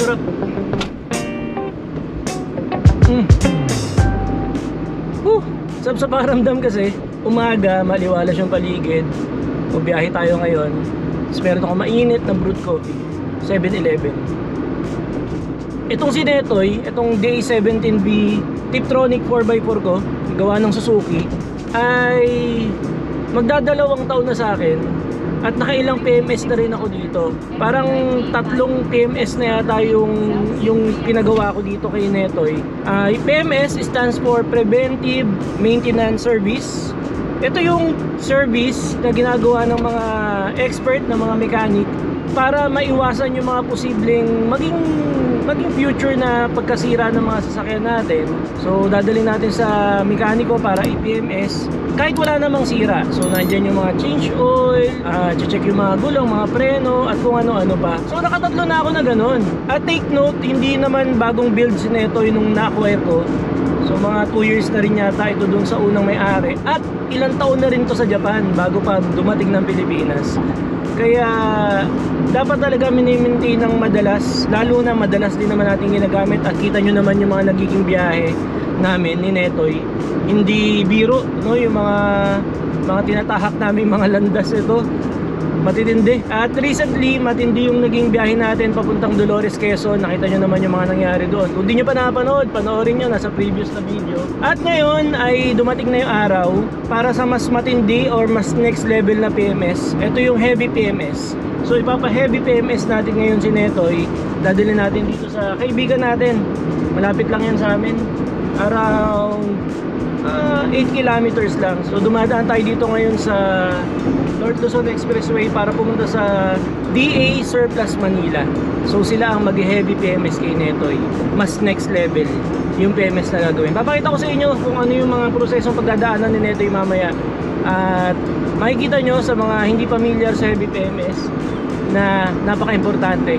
sarap. Sarap sa pakiramdam kasi umaga, maliwalas yung paligid. Bumiyahe tayo ngayon. Tapos meron ako mainit na brewed coffee, 7-Eleven. Itong si Netoy, itong DA17B Tiptronic 4x4 ko, gawa ng Suzuki, ay magdadalawang taon na sa akin. At nakailang PMS na rin ako dito. Parang 3 PMS na yata yung pinagawa ko dito kay Netoy. PMS stands for Preventive Maintenance Service. Ito yung service na ginagawa ng mga expert, ng mga mechanic, para maiwasan yung mga posibleng maging future na pagkasira ng mga sasakyan natin. So dadalhin natin sa mekaniko para i-PMS kahit wala namang sira. So nandyan yung mga change oil, check yung mga gulong, mga preno, at kung ano-ano pa. So nakatatlo na ako na ganun. At take note, hindi naman bagong build si Netoy nung na-acquire ko. So mga 2 years na rin yata ito dun sa unang may-ari. At ilang taon na rin to sa Japan bago pa dumating ng Pilipinas. Kaya dapat talaga mini-maintain ng madalas. Lalo na madalas din naman natin ginagamit. At kita nyo naman yung mga nagiging biyahe namin ni Netoy. Hindi biro, no? Yung mga tinatahak namin mga landas ito, matitindi. At recently, matindi yung naging biyahe natin papuntang Dolores, Quezon. Nakita nyo naman yung mga nangyari doon. Kung di nyo pa napanood, panoorin nyo, nasa previous na video. At ngayon ay dumating na yung araw para sa mas matindi or mas next level na PMS. Ito yung heavy PMS. So ipapa-heavy PMS natin ngayon si Netoy. Dadalhin natin dito sa kaibigan natin. Malapit lang yan sa amin. Around 8 kilometers lang. So dumadaan tayo dito ngayon sa North Luzon Expressway para pumunta sa DA Surplus Manila. So sila ang mag-heavy PMS kay Netoy. Mas next level yung PMS na gagawin. Papakita ko sa inyo kung ano yung mga prosesong pagdadaanan ni Netoy mamaya. At makikita nyo sa mga hindi familiar sa heavy PMS na napaka-importante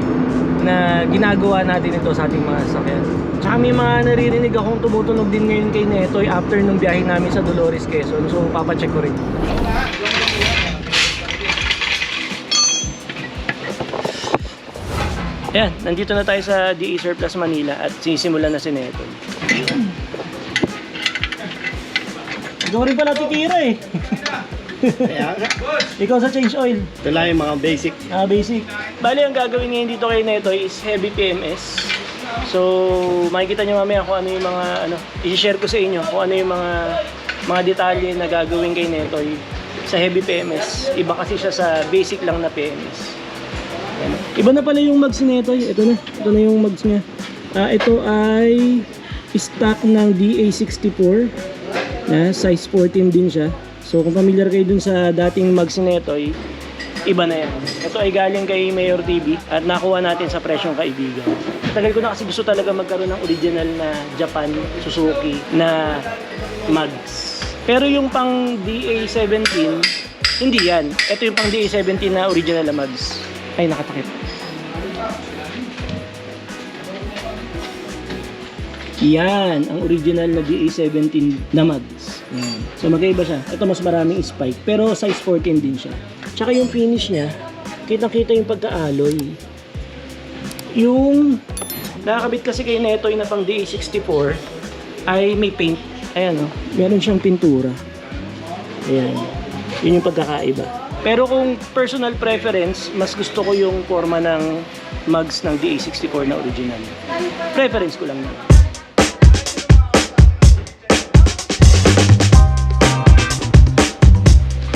na ginagawa natin ito sa ating mga sasakyan. Tsaka may mga naririnig akong tumutunog din ngayon kay Netoy after nung biyahe namin sa Dolores, Quezon. So papacheck ko rin. Ayan, nandito na tayo sa DE Surplus Manila at sinisimulan na si Netoy. Ikaw rin pala titira eh. Ikaw sa change oil. Ito lang yung mga basic. Basic. Bali, ang gagawin ngayon dito kay Netoy is heavy PMS. So, makikita nyo mamaya kung ano yung mga, i-share ko sa inyo kung ano yung mga detalye na gagawin kay Netoy sa heavy PMS. Iba kasi siya sa basic lang na PMS. Iba na pala yung mags ni Netoy. Ito na yung mags niya. Ito ay stock ng DA64 na size 14 din siya. So kung familiar kayo dun sa dating mags ni Netoy, iba na yan. Ito ay galing kay Mayor TV at nakuha natin sa presyong kaibigan. Tagal ko na kasi gusto talaga magkaroon ng original na Japan Suzuki na mags. Pero yung pang DA17, hindi yan. Ito yung pang DA17 na original na mags. Ay, nakatakip. Yan, ang original na DA17 na mags. So magkaiba siya. Ito mas maraming spike, pero size 14 din siya. Tsaka yung finish niya, kitang-kita yung pagka-alloy. Yung nakakabit kasi kay Netoy na pang DA64 ay may paint. Ayan o, meron siyang pintura. Ayan, yun yung pagkakaiba. Pero kung personal preference, mas gusto ko yung forma ng mags ng DA64 na original. Preference ko lang yun.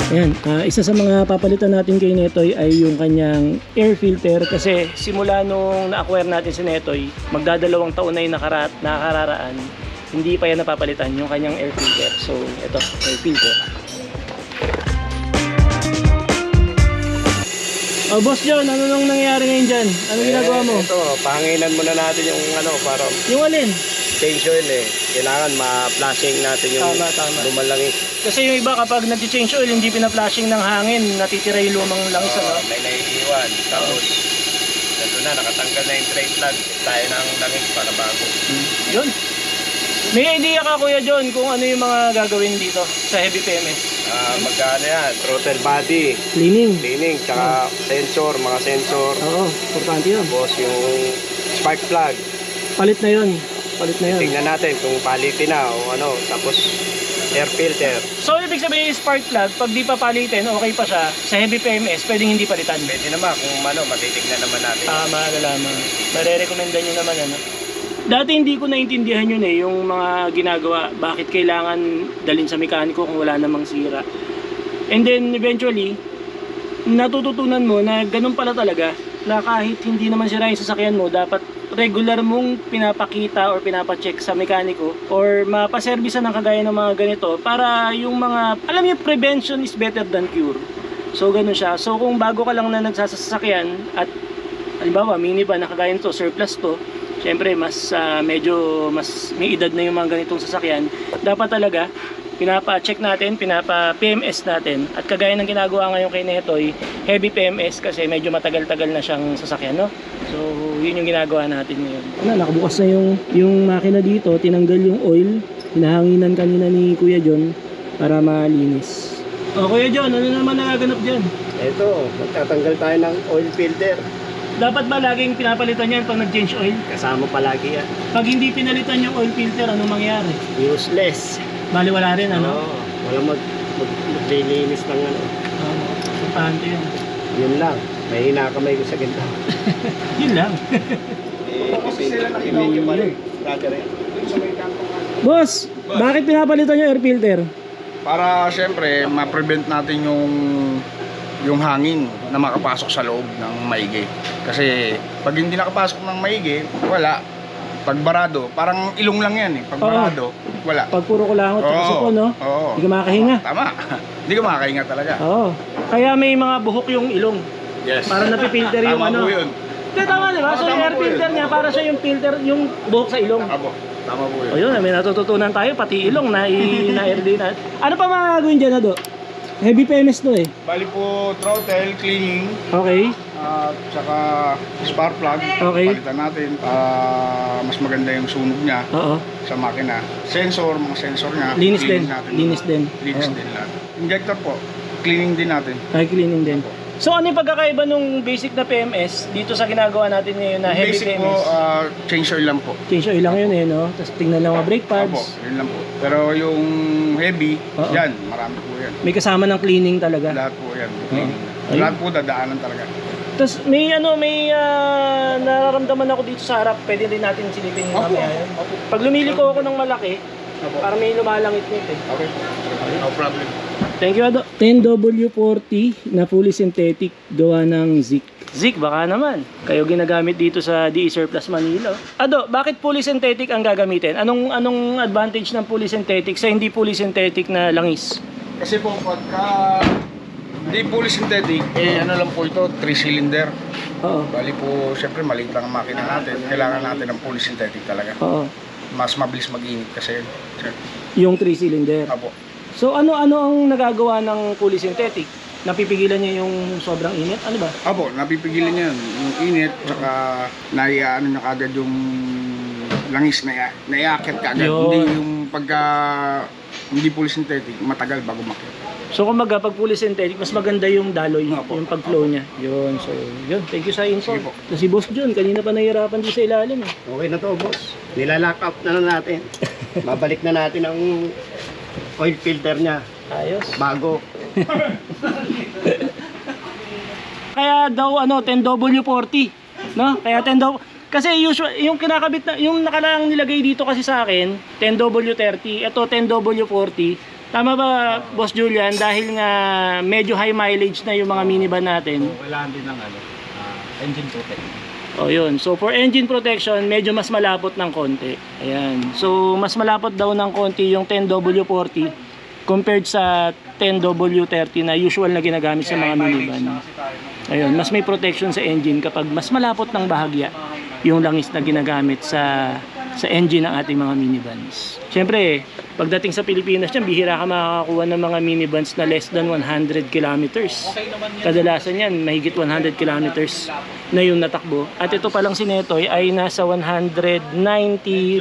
Ayan, isa sa mga papalitan natin kay Netoy ay yung kanyang air filter kasi simula nung na-acquire natin si Netoy, magdadalawang taon na yung nakakararaan, hindi pa yan napapalitan yung kanyang air filter. So, ito, air filter. Oh, Boss John, ano nang nangyayari ngayon dyan? Ano ginagawa mo? Ito, pahanginan muna natin yung para Yung alin? change oil eh. Kailangan ma-flashing natin yung Tama. lumang Kasi yung iba kapag nag-change oil, hindi pina-flashing ng hangin, natitira yung lumang langis. may naiiwan. Tapos, ito na, nakatanggal na yung drain plug. Tayo ng langis para bago. Yun. May idea ka, Kuya John, kung ano yung mga gagawin dito sa heavy PMS? Magkano yan? Throttle body, Cleaning. cleaning, tsaka sensor, mga sensor. Oo, importante yun. Tapos yung spark plug. Palit na yun. Palit na yun. Tingnan natin kung palitin na o ano. Tapos air filter. So, ibig sabihin yung spark plug, pag di pa palitin, okay pa siya. Sa heavy PMS, pwedeng hindi palitan. Pwede naman kung ano, matitignan naman natin. Tama na lamang. Marerekomenda nyo naman ano. Dati hindi ko naintindihan yun yung mga ginagawa. Bakit kailangan dalhin sa mekaniko kung wala namang sira. And then eventually, natututunan mo na ganun pala talaga. Na kahit hindi naman sira yung sasakyan mo, dapat regular mong pinapakita or pinapacheck sa mekaniko or mapaservisan ng kagaya ng mga ganito para yung mga, alam niyo, prevention is better than cure. So ganun siya. So kung bago ka lang na nagsasasakyan at halimbawa minivan na kagaya nito, surplus to, syempre mas medyo mas may edad na yung mga ganitong sasakyan, dapat talaga pinapa-check natin, pinapa-PMS natin. At kagaya ng ginagawa ngayon kay Netoy, heavy PMS kasi medyo matagal-tagal na siyang sasakyan, no? So, yun yung ginagawa natin ngayon. Ano, nakabukas na yung makina dito, tinanggal yung oil, hinahanginan kanina ni Kuya John para malinis. O, Kuya John, ano naman nagaganap dyan? Ito, magtatanggal tayo ng oil filter. Dapat ba laging pinapalitan yan pag nag-change oil? Kasama palagi yan. Pag hindi pinalitan yung oil filter, ano mangyayari? Useless. Bali wala rin, ano? Oo, walang maglilinis ng ano. Importante yun. Yun lang. May hinakamay ko sa ganda. Yun lang. Kasi sila nakinaw yung mali. Boss, bakit pinapalitan yung air filter? Para syempre ma-prevent natin yung hangin na makapasok sa loob ng maigi. Kasi pag hindi nakapasok ng maigi, wala. Pag barado, parang ilong lang yan eh. Pag barado, wala. Pag puro kulangot, kasi po, no? Oo. Hindi ka makakahinga. Tama. Hindi ka makakahinga talaga. Oo. Kaya may mga buhok yung ilong. Yes. Para napipilter yung Tama ano. po yun. Hindi, tama diba? So yung Tama air po filter yun. niya, para siya yung filter, yung buhok sa ilong. Tama po yun. O yun, may natututunan tayo, pati ilong na-air din. Ano pa mga gagawin dyan, Ado? Heavy PMS to eh. Bali po throttle, cleaning, Okay. at saka spark plug. Okay. Palitan natin. Mas maganda yung sunog niya Oo. sa makina. Sensor, mga sensor niya. Linis din. cleaning natin. Linis din. Linis Oo. din lahat. Injector po, cleaning din natin. Ay, cleaning din. So ano yung pagkakaiba nung basic na PMS dito sa ginagawa natin ngayon na heavy Basic PMS? po, change oil lang po. Change oil lang yun eh, no? Tapos tingnan lang mga brake Opo, pads. yun lang po. Pero yung heavy, Oo. yan, marami po yan. May kasama ng cleaning talaga. Lahat po yan. Cleaning. Ayun. Lahat po dadaanan talaga. Tapos may nararamdaman ako dito sa harap. Pwede rin natin silipin mamaya yun. Pag lumiliko ako ng malaki, para may lumalangit-ngit eh. Okay. No problem. Thank you, Ado. 10W40 na fully synthetic gawa ng Zik. Zik, baka naman. Kayo ginagamit dito sa DE Surplus Manila. Ado, bakit fully synthetic ang gagamitin? Anong advantage ng fully synthetic sa hindi fully synthetic na langis? Kasi po, pagka hindi fully synthetic, ano lang po ito, 3-cylinder. Oo. Bali po, syempre maliit lang ang makina natin. Kailangan natin ng fully synthetic talaga. Oo. Mas mabilis mag-init kasi yun. Sir. Yung 3-cylinder. Apo. So ano ang nagagawa ng fully synthetic? Napipigilan niya yung sobrang init? Ano ba? Apo, napipigilan niya yun. Yung init, saka naiaano niya kagad yung langis na naiakit kagad. Yun. Hindi yung pagka hindi fully synthetic, matagal bago makit. So kumbaga pag fully synthetic, mas maganda yung daloy, Opo. yung pag-flow niya. Yun, so yun. Thank you sa info. Sige po. Si Boss John, kanina pa nahihirapan din sa ilalim eh. Okay na to, boss. Nilalock up na lang natin. Babalik na natin ang oil filter niya. Ayos. Bago. Kaya daw 10W40, no? Kaya 10W kasi usual yung kinakabit na yung nakalang nilagay dito kasi sa akin 10W30, ito 10W40. Tama ba, Boss Julian, dahil nga medyo high mileage na yung mga minivan natin. Kailangan din ng engine protection. Oh, yun. So for engine protection, medyo mas malapot ng konti. Ayan. So mas malapot daw ng konti yung 10W40 compared sa 10W30 na usual na ginagamit sa mga minivan. Ayun, mas may protection sa engine kapag mas malapot ng bahagya yung langis na ginagamit sa engine ng ating mga minivans. Siyempre, pagdating sa Pilipinas dyan, bihira ka makakakuha ng mga minivans na less than 100 kilometers. Kadalasan yan, mahigit 100 kilometers na yung natakbo. At ito palang si Netoy ay nasa 190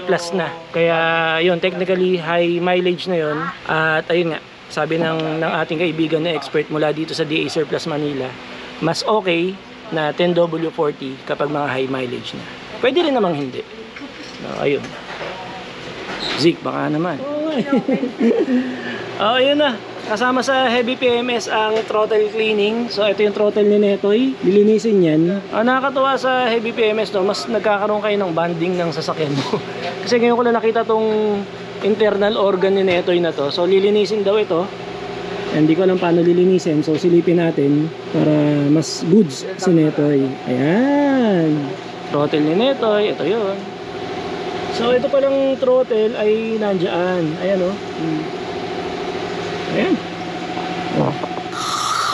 plus na. Kaya yun, technically high mileage na yun. At ayun nga, sabi ng ating kaibigan na expert mula dito sa DE Surplus Manila, mas okay na 10W40 kapag mga high mileage na. Pwede rin namang hindi. Ayun. Zik, baka naman. Ayun na. Kasama sa Heavy PMS ang throttle cleaning. So ito yung throttle ni Netoy. Lilinisin yan. Nakakatuwa sa Heavy PMS, no, mas nagkakaroon kayo ng bonding ng sasakyan mo. Kasi ngayon ko lang nakita tong internal organ ni Netoy na to. So lilinisin daw ito. Hindi ko alam paano lilinisin. So silipin natin para mas goods si Netoy. Ayan. Throttle ni Netoy. Ito yun. So ito palang throttle ay nandyan. Ayan o. Ayan. Oh.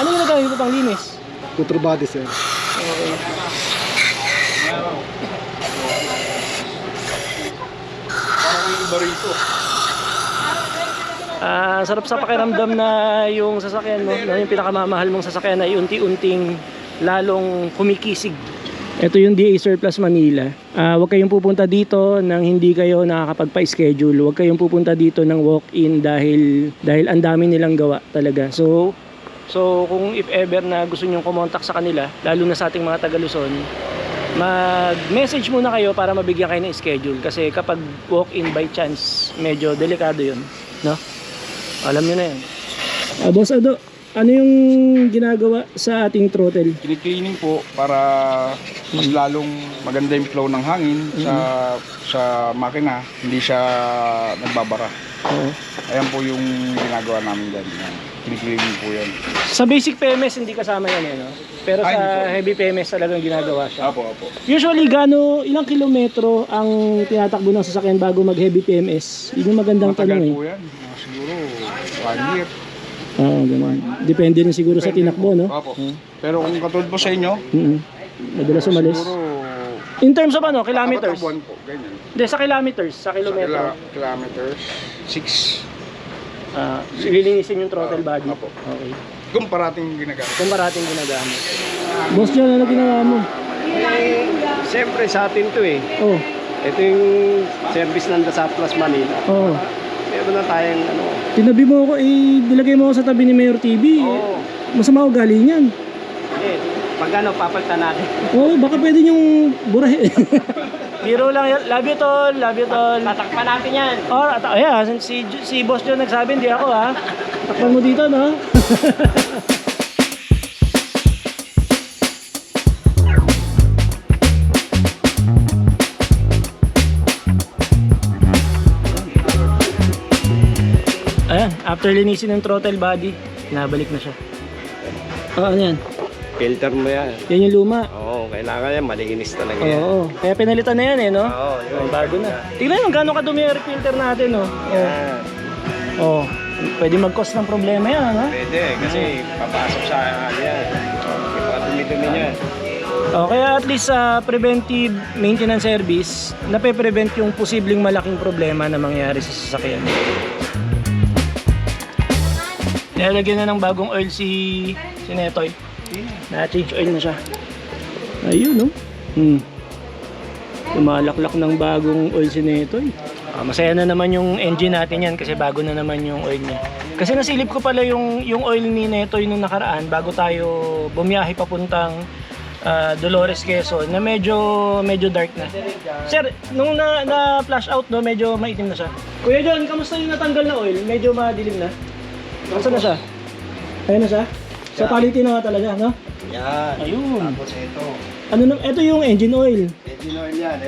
Ano yung nagawin ko pang linis? Putro body, sir. Okay. Parang yung iba rito. Sarap sa pakiramdam na yung sasakyan mo, na yung pinakamamahal mong sasakyan ay unti-unting lalong kumikisig. Ito yung DA Surplus Manila. Huwag kayong pupunta dito nang hindi kayo nakakapagpa-schedule. Huwag kayong pupunta dito ng walk-in dahil ang dami nilang gawa talaga. So kung if ever na gusto nyong kumontak sa kanila, lalo na sa ating mga taga-Luzon, mag-message muna kayo para mabigyan kayo ng schedule. Kasi kapag walk-in by chance, medyo delikado yun. No? Alam nyo na yan. Boss Ado, ano yung ginagawa sa ating throttle? Kini-cleaning po para mas lalong maganda yung flow ng hangin sa makina, hindi siya nagbabara. Ayan po yung ginagawa namin dyan. Kini-cleaning po yan. Sa basic PMS hindi kasama yan no? Pero sa heavy PMS talagang ginagawa siya. Apo. Usually ilang kilometro ang tinatakbo ng sasakyan bago mag heavy PMS? Yun yung magandang Matagal tanong po yan. Siguro 1 year. Ganun. Depende rin siguro sa tinakbo, no? Opo. Pero kung katulad po sa inyo, madalas umalis. siguro In terms of kilometers? buwan po, ganyan. Hindi, sa kilometers, sa kilometro. Kilometers, 6. Lilinisin yung throttle body. Opo. Okay. Kung parating ginagamit. Kung parating ginagamit. Boss John, ano ginawa mo? Siyempre sa atin to eh. Oh. Ito yung service ng Dasat Plus Manila. Oh. Meron na tayong Tinabi mo ako, nilagay mo ako sa tabi ni Mayor TV. Oo. Masama ugali niyan. Pag papalitan natin. Oo, baka pwede niyong burahin. Biro lang yan. Love you tol, love you tol. Tatakpan natin yan. Ayan, si Boss John nagsabi, hindi ako ha. Takpan mo dito, no? Ayan, after linisin ng throttle body, nabalik na siya. Ano yan? Filter mo yan. Yan yung luma. Oo, kailangan yan. Malinis talaga yan. Oo, kaya pinalitan na yan no? Oo, yun. Bago na. Tingnan mo gano'ng kadumi yung air filter natin, no? Yan. Oo. Pwede mag-cause ng problema yan, ha? Pwede, kasi papasok sa yan. Dumi-dumi yan. Kaya at least sa preventive maintenance service, nape-prevent yung posibleng malaking problema na mangyari sa sasakyan. Nilalagyan na ng bagong oil si Netoy. Na-change oil na siya. Ayun, no? Lumalaklak ng bagong oil si Netoy. Masaya na naman yung engine natin yan kasi bago na naman yung oil niya. Kasi nasilip ko pala yung oil ni Netoy nung nakaraan bago tayo bumiyahe papuntang Dolores, Quezon na medyo dark na. Sir, nung na flash out no, medyo maitim na siya. Kuya John, kamusta yung natanggal na oil? Medyo madilim na. Kamusta na siya? Ayun na siya? So quality na nga talaga, no? Yan. Ayun. Tapos ito. Ito yung engine oil. Engine oil yan.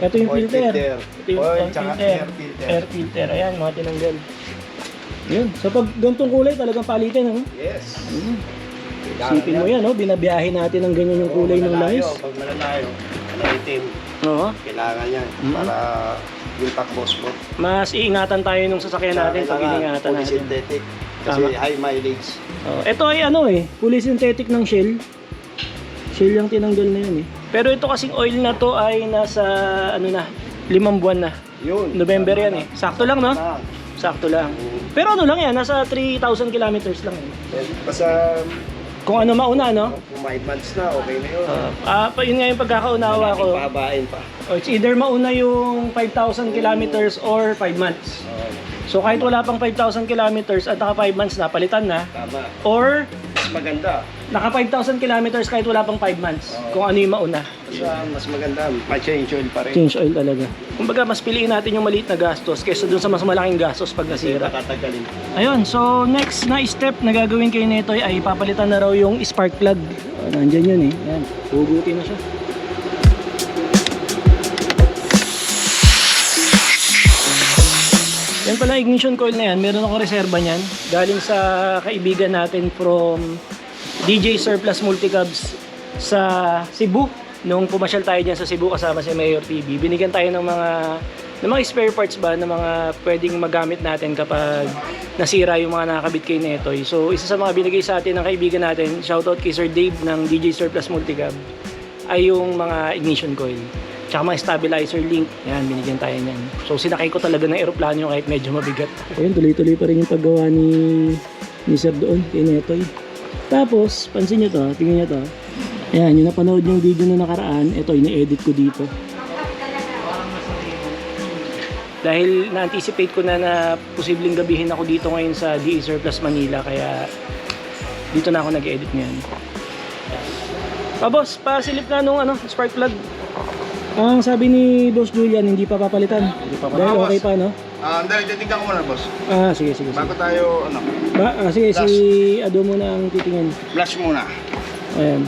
Ito yung oil filter. Ito yung oil, oil tsaka filter. air filter. Air filter. Ayan, mga tinanggal. Yun. So pag ganitong kulay, talagang palitin, ano? Yes. Isipin mo yan, no? Binabiyahe natin ng ganyan yung kulay ng langis. Pag malalayo, itim. Oo. Kailangan yan. Para yung takbos mo. Mas iingatan tayo nung sasakyan natin pag iningatan fully natin. synthetic. Kasi Tama. high mileage. Ito ay fully synthetic ng Shell. Shell yung tinanggal na yun eh. Pero ito kasing oil na to ay nasa 5 buwan na. Yun. November yan eh. Sakto lang, no? Ah, Sakto lang. Pero lang yan, nasa 3,000 kilometers lang yun. basta Kung ano mauna, no? kung 5 months na, okay na yun. Yun nga yung pagkakaunawa ko. Pahabain pa. It's either mauna yung 5,000 kilometers or 5 months. So kahit wala pang 5,000 kilometers at naka 5 months na, palitan na. Tama. Or Mas maganda. naka 5,000 kilometers kahit wala pang 5 months. Kung ano yung mauna. Mas maganda, pa-change oil pa rin. Change oil talaga. Kumbaga, mas piliin natin yung maliit na gastos kaysa dun sa mas malaking gastos pag nasira. Patatagalin. Ayun, so next na step na gagawin kay Netoy ay papalitan na raw yung spark plug. Nandyan yun eh. Yan, hugutin na siya. Yan pala ignition coil na yan. Meron akong reserba niyan. Galing sa kaibigan natin from DJ Surplus Multicabs sa Cebu. Nung pumasyal tayo dyan sa Cebu kasama si Mayor TV, binigyan tayo ng mga spare parts ba na mga pwedeng magamit natin kapag nasira yung mga nakakabit kay Netoy. So isa sa mga binigay sa atin ng kaibigan natin, shoutout kay Sir Dave ng DJ Surplus Multicab, ay yung mga ignition coil. Tsaka mga stabilizer link, yan, binigyan tayo niyan. So sinakay ko talaga ng eroplano kahit medyo mabigat. Ayun, tuloy-tuloy pa rin yung paggawa ni Sir doon, kay Netoy. Tapos, pansin nyo to, tingnan nyo to. Ayan, yung napanood yung video na nakaraan, ito, ini-edit ko dito. Dahil na-anticipate ko na posibleng gabihin ako dito ngayon sa DE Surplus Manila, kaya dito na ako nag-edit ngayon. Boss, pasilip na nung spark plug. Ang sabi ni Boss Julian, hindi pa papalitan. Dahil okay pa, no? Dahil titignan ko muna, boss. Sige. Bago tayo, Sige, si Ado muna ang titingin. flash muna. Ayan.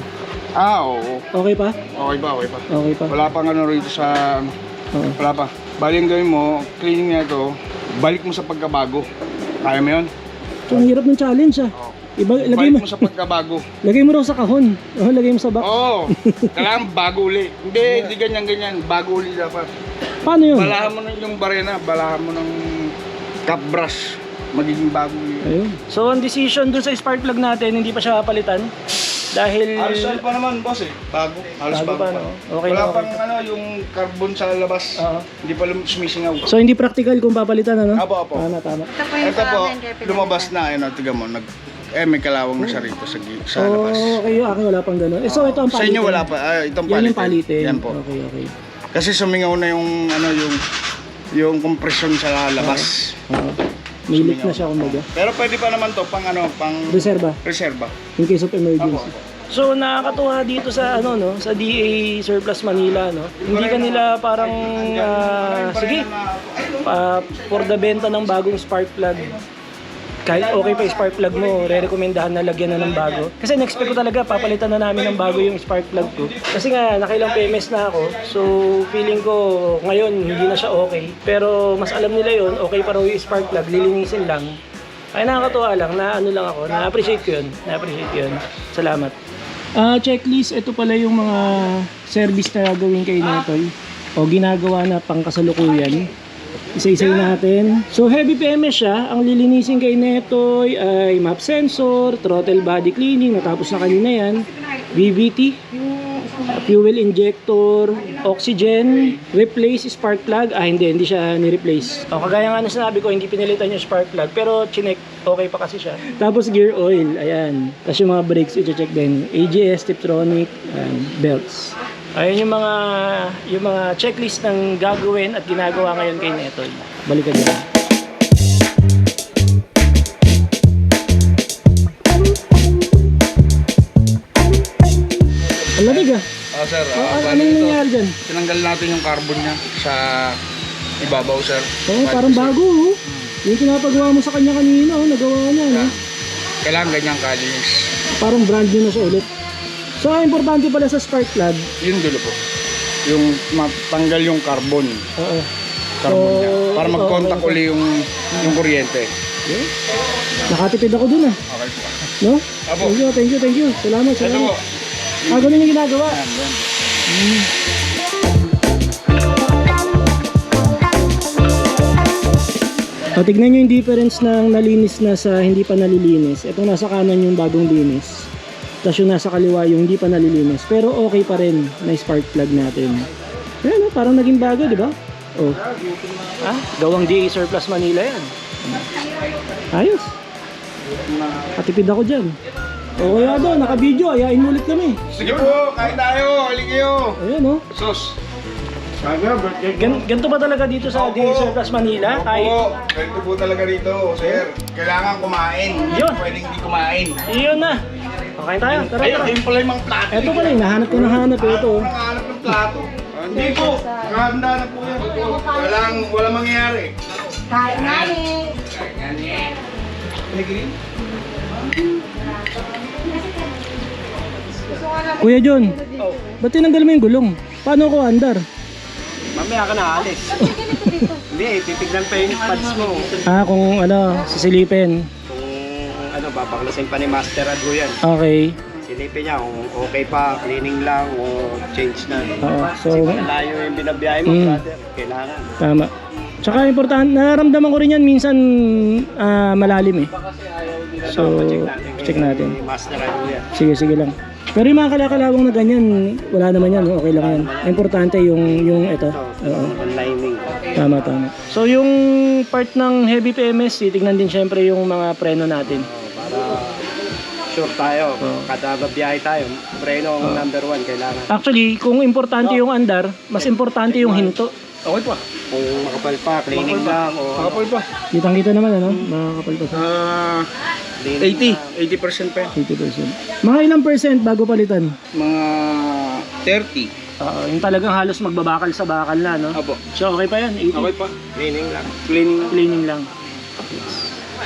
Oo. Okay pa? Okay pa. Okay pa. Wala pang rito sa, Oo. wala pa. Bali yung gawin mo, cleaning na ito, balik mo sa pagkabago. Kaya mo yun? So, ang hirap ng challenge, ah. Lagay Balik mo mo sa pagkabago. Lagay mo raw sa kahon. Lagay mo sa box. Oo. Kailangan bago uli. Hindi ganyan. Bago uli dapat. Paano yun? Balahan mo ng yung barena, balahan mo ng cap brush. Magiging bago uli. Ayun. So, ang decision dun sa spark plug natin, hindi pa siya papalitan. Dahil... Halos pa naman, boss eh. Bago. Halos Bago bago pa, pa. no? Okay Wala na, okay. pang yung carbon sa labas. Oo. Hindi pa sumisingaw. So, hindi practical kung papalitan, ano? Apo. Tama. Ito po yung Ito sa po, amin, kaya pinalitan. lumabas na. Tiga mo. May kalawang na siya rito sa labas. Okay, yung akin wala pang gano'n. So, ito ang Sa palitin. inyo wala pa. Itong Yan palitin. yung palitin. Yan po. Okay. Kasi sumingaw na yung compression sa labas. Oo. May leak na siya, kumbaga. Pero pwede pa naman to pang Reserva. reserva. In case of emergency. Apo. So nakakatuwa dito sa sa DA Surplus Manila, no. Hindi kanila parang sige, for the benta ng bagong spark plug. Kahit okay pa yung spark plug mo, re-recomendahan na lagyan na ng bago. Kasi na-expect ko talaga papalitan na namin ng bago yung spark plug ko. Kasi nga nakailang PMS na ako. So feeling ko ngayon hindi na siya okay. Pero mas alam nila yon, okay pa raw yung spark plug, lilinisin lang. Ay nakakatuwa lang, na-appreciate ko yun. Salamat. Checklist, ito pala yung mga service na gagawin kay Netoy o ginagawa na pang kasalukuyan. Isa-isay natin. So heavy PMS siya. Ang lilinisin kay Netoy ay map sensor, throttle body cleaning, natapos na kanina yan, VVT, fuel injector, oxygen, replace spark plug. Hindi siya ni-replace. Kagaya nga na sinabi ko, hindi pinalitan yung spark plug, pero chinek, okay pa kasi siya. Tapos gear oil, ayan. Tapos yung mga brakes, i-check din. AGS, Tiptronic, belts. Ayun yung mga checklist ng gagawin at ginagawa ngayon kay Netoy. Balikan din. Ang lamig ah. Sir. Anong nangyari dyan? Tinanggal natin yung carbon niya sa ibabaw, sir. Parang bago oh. Yung pinapagawa mo sa kanya kanina, nagawa niya, no? Kailangan ganyang kalinis. Parang brand new na siya ulit. So, ang importante pala sa spark plug. Yun dulo po. Yung matanggal yung carbon. Oo. Carbon niya. Para ito, mag-contact okay. uli yung kuryente. Okay. Nakatipid ako dun ah. Okay po. No? Apo. Thank you. Salamat. Ito po. Ganun yung ginagawa. Yan. Tignan nyo yung difference ng nalinis na sa hindi pa nalilinis. Itong nasa kanan yung bagong linis. Tapos yung nasa kaliwa yung hindi pa nalilinis. Pero okay pa rin na spark plug natin. Ayan, parang naging bago, di ba? Oh. Gawang DA Surplus Manila yan. Ayos. Katipid ako dyan. O kaya doon, naka-video, ayain ulit kami. Sige po, kain tayo. Halika kayo. Ayan o. Sus. Ganito ba talaga dito sa DA Surplus Manila? Opo, ganito po talaga dito, sir. Kailangan kumain. Yun. Pwedeng hindi kumain. Iyon na. Okay tayo, tara. Ayun pala yung mga plato. Ito pala, nahanap ko ito. Nakahanap ng plato. Hindi po, handa na po yan. Walang mangyayari. Kain namin. Kuya John, ba't tinanggal mo yung gulong? Paano ko andar? Mamaya ka na alis. Hindi, titignan pa yung pads mo. Ah, kung ano, sisilipin. Kung ano, babaklasin pa ni Master Ado yan. Okay. Silipin niya kung okay pa, cleaning lang o change na. Oo, so, Kasi malayo yung binabiyahe mo, brother. Kailangan. tama. Tsaka importante, nararamdaman ko rin yan minsan malalim eh. So, check natin. Ni Master Ado yan. Sige, sige lang. Pero yung mga kalakalawang na ganyan, wala naman yan, okay lang yan. Importante yung ito. Oo. Lining. Tama, tama. So yung part ng heavy PMS, titignan din syempre yung mga preno natin. Para sure tayo, kada babiyahe tayo, preno ang number 1 kailangan. Actually, kung importante yung andar, mas importante yung hinto. Okay pa. Kung makapal pa, cleaning lang o Makapal pa. Kitang-kita naman ano, makakapal pa sa 80% pa yan. 80%. Mga ilang percent bago palitan? Mga 30. Yung talagang halos magbabakal sa bakal na, no? Apo. So okay pa yan, 80. Okay pa. cleaning lang. Cleaning lang.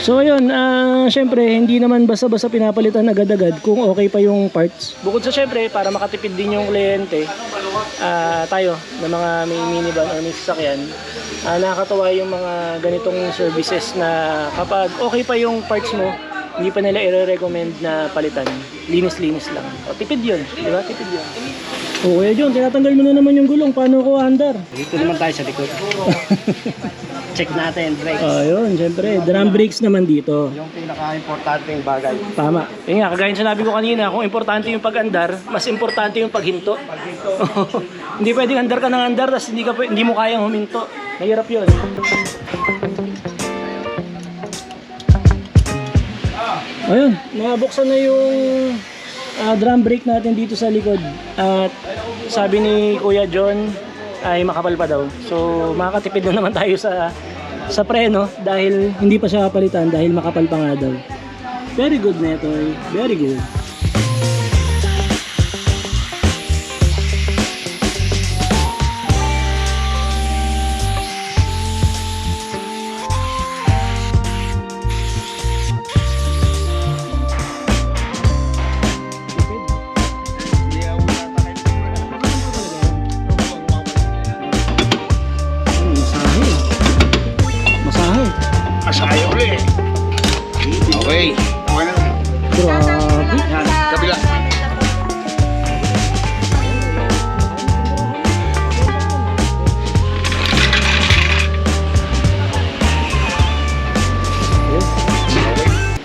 So ayun, syempre hindi naman basta-basta pinapalitan agad-agad kung okay pa yung parts. Bukod sa syempre para makatipid din yung kliyente, tayo na mga may minivan or may sasakyan, nakakatawa yung mga ganitong services na kapag okay pa yung parts mo, hindi pa nila i-recommend na palitan. Linis-linis lang. O, tipid yun, di ba? Tipid yun. O Kuya John, tinatanggal mo na naman yung gulong. Paano ko andar? Dito naman tayo sa likod. Check natin, brakes. Ayun, syempre, drum brakes naman dito. Yung pinaka-importanting bagay. Tama. Yun nga, kagaya ng sinabi ko kanina, kung importante yung pag-andar, mas importante yung paghinto. Hindi pwedeng andar ka ng andar, tapos hindi mo kayang huminto. Mahirap yun. Ayun, nabuksan na yung drum brake natin dito sa likod. At sabi ni Kuya John ay makapal pa daw. So makakatipid na naman tayo sa preno dahil hindi pa siya kapalitan dahil makapal pa nga daw. Very good Netoy, very good. Masahe. Asayo ulit. Okay. Okay na. Grabe. Yan. Kabila.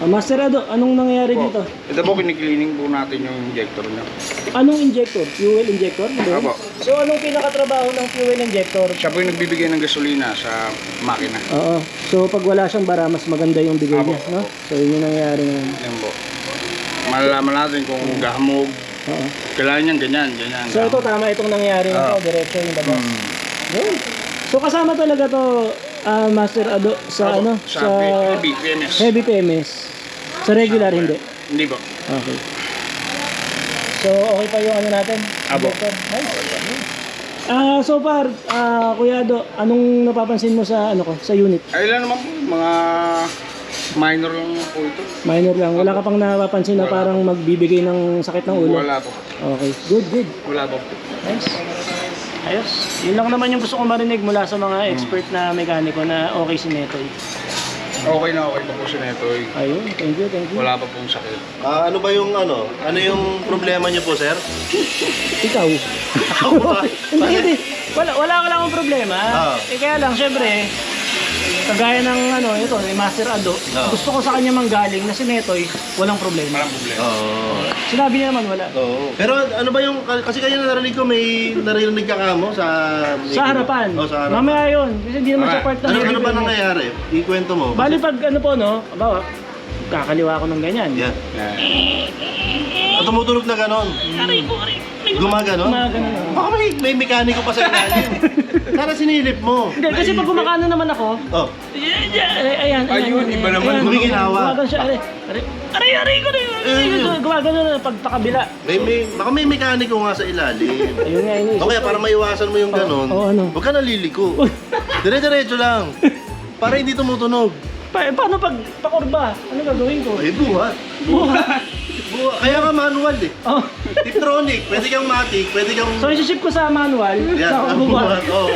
Master Ado, anong nangyayari dito? Ito po, kiniklining po natin yung injector niya. Anong injector? Fuel injector? Hindi. Apo. So anong pinakatrabaho ng fuel injector? Siya po yung nagbibigay ng gasolina sa makina. Oo. So pag wala siyang bara, mas maganda yung bigay Apo, niya, no? So yun yung nangyayari ngayon. Yan po. Malalaman natin kung gahamog. Oo. Kailangan niyang ganyan, ganyan. So ito tama itong nangyayari na to, diretso yung labas. Good. So kasama talaga to Master Ado sa Apo, ano? Sa heavy PMS. Heavy PMS. Sa regular hindi. Hindi po. Okay. So okay pa yung ano natin? Apo. Injector? Nice. So far, Kuya Ado, anong napapansin mo sa ano ko, sa unit? Ay lang naman po, mga minor lang po ito. Minor lang. Wala ka pang napapansin na parang magbibigay ng sakit ng ulo? Wala po. Okay. Good, good. Wala po. Nice. Ayos. Yun lang naman yung gusto kong marinig mula sa mga expert na mekaniko na okay si Netoy. Okay na okay pa po si Netoy. Ayun. Thank you, thank you. Wala pa pong sakit. Ano ba yung ano? Ano yung problema niyo po, sir? Ikaw. Hindi, hindi. Wala akong problema. Ah. Kaya lang, syempre, kagaya ng ano, ito, ni Master Ado, gusto ko sa kanya manggaling na si Netoy, walang problema. Walang problema. Oo. Sinabi niya naman wala. Pero ano ba yung, kasi kaya narinig ko may narinig ka mo sa... Sa harapan. Oh, sa harapan. Mamaya yun. Kasi hindi naman siya part ng Ano heavy ba PMS. nangyayari? Ikwento mo. Bali pag ano po no, bawa, kakaliwa ko ng ganyan. Yan. Tumutunog na ganon. Gumaganon? Gumagano. Baka may mekaniko pa sa ilalim. Sana sinilip mo. Hindi, kasi pag gumakano naman ako, Oh, ayan. Ayun, iba naman. Gumiginawa. Gumagano siya, aray ko na yun. Gumagano na pag pakabila. baka may mekaniko nga sa ilalim. Ayun nga, yun. O kaya para maiwasan mo yung ganon, Oo, ano? huwag ka naliliko. Dire-diretso lang. Para hindi tumutunog. Paano pag pakurba? Ano gagawin ko? Ay, buhat. Buhat. Kaya nga manual eh. Oh. Tiptronic, pwede kang matic, pwede kang... So, isi-ship ko sa manual, Yan, sa ang buhat. buhat. Oo.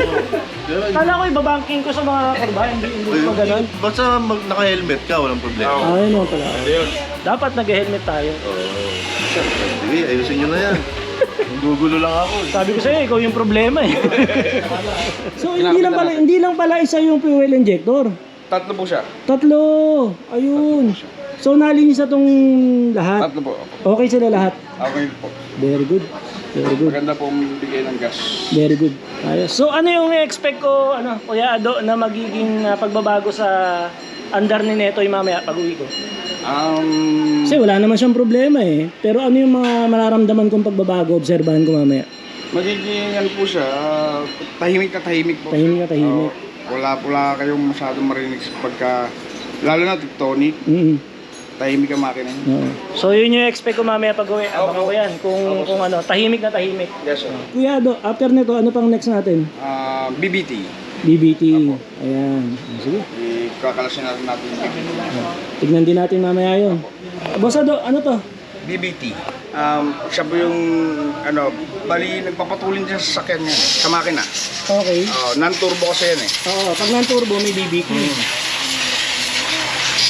Ganun. Kala ko ibabangking ko sa mga kurba, hindi ko ganun. Basta naka-helmet ka, walang problema. Ayun naman pala. Dapat nag-helmet tayo. Sige, ayusin nyo na yan. Gugulo lang ako. Sabi ko sa'yo, ikaw yung problema eh. So, hindi lang pala isa yung fuel injector. Tatlo po siya. Tatlo. Ayun. So, nalinis na tong lahat. Tatlo po. Okay sila lahat. Okay po. Very good. Very good. Maganda pong bigay ng gas. Very good. Ayos. So, ano yung expect ko, Kuya Ado, na magiging pagbabago sa andar ni Netoy mamaya pag uwi ko? Kasi wala naman siyang problema eh. Pero ano yung mga mararamdaman kong pagbabago, obserbahan ko mamaya? Magiging ano po siya, tahimik na tahimik po. Tahimik na tahimik. Wala kayong masyadong marinig pagka, lalo na tectonic, tahimik ang makina. Oo. So yun yung expect ko mamaya pag uwi. Abangan ko yan kung ano, tahimik na tahimik. Yes, sir. Kuya Ado, after nito, ano pang next natin? BBT. BBT. Ayan. Sige. Kakalasin natin yung BBT. Tignan din natin mamaya yun. Boss Ado, ano to? BBT. Siya po yung, bali nagpapatulin din sa sasakyan niya, sa makina. Okay. Non-turbo kasi yan eh. Oo, pag non-turbo may BBT.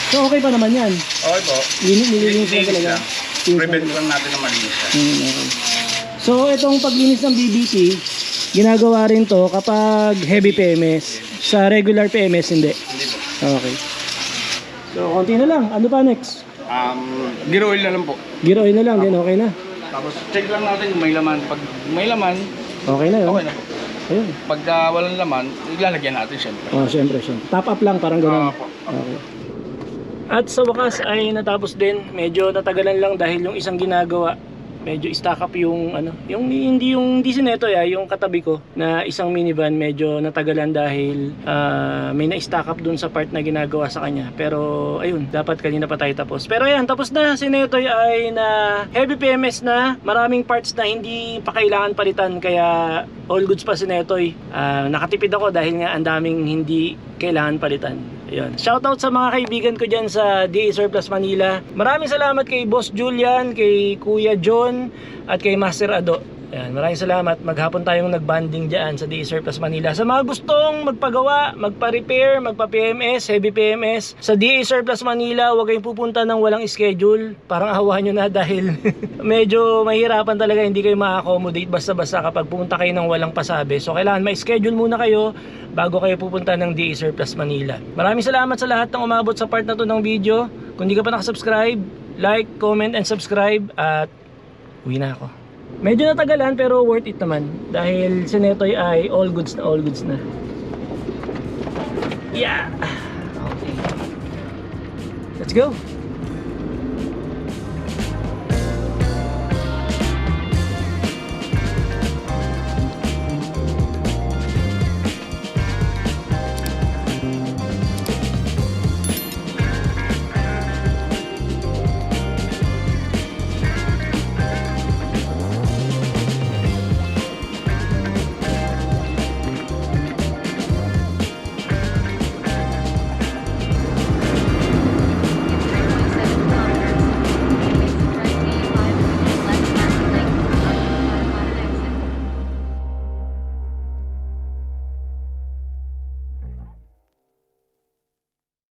So okay pa naman yan. Okay po. Nilinis na talaga. lang. Prevent lang natin na malinis siya. Okay. So itong paglinis ng BBT, ginagawa rin to kapag heavy PMS. Sa regular PMS hindi. Hindi po. Okay. So konti na lang. Ano pa next? Gear oil na lang po. Gear oil na lang din, okay na. Tapos check lang natin kung may laman. Pag may laman, Okay na yun. okay na po. Ayun. Pagka walang laman, ilalagyan natin syempre. Oh, syempre. Top up lang, parang gano'n. Opo. Okay. At sa wakas ay natapos din. Medyo natagalan lang dahil yung isang ginagawa, medyo stack up yung hindi si Netoy, yung katabi ko na isang minivan, medyo natagalan dahil may na-stack up dun sa part na ginagawa sa kanya. Pero ayun, dapat kanina pa tayo tapos. Pero ayan, tapos na. Si Netoy ay na heavy PMS na, maraming parts na hindi pa kailangan palitan, kaya all goods pa si Netoy. Nakatipid ako dahil nga ang daming hindi kailangan palitan. Ayun. Shoutout sa mga kaibigan ko dyan sa DA Surplus Manila. Maraming salamat kay Boss Julian, kay Kuya John, at kay Master Ado. Ayan, maraming salamat. Maghapon tayong nagbanding dyan sa DA Surplus Manila. Sa mga gustong magpagawa, magpa-repair, magpa-PMS, heavy PMS, sa DA Surplus Manila, huwag kayong pupunta ng walang schedule. Parang ahawahan nyo na dahil medyo mahirapan talaga, hindi kayo ma-accommodate basta-basta kapag pupunta kayo ng walang pasabi. So kailangan ma-schedule muna kayo bago kayo pupunta ng DA Surplus Manila. Maraming salamat sa lahat ng umabot sa part na to ng video. Kung di ka pa nakasubscribe, like, comment, and subscribe. At uwi na ako. Medyo natagalan pero worth it naman dahil si Netoy ay all goods na. Yeah. Okay. Let's go.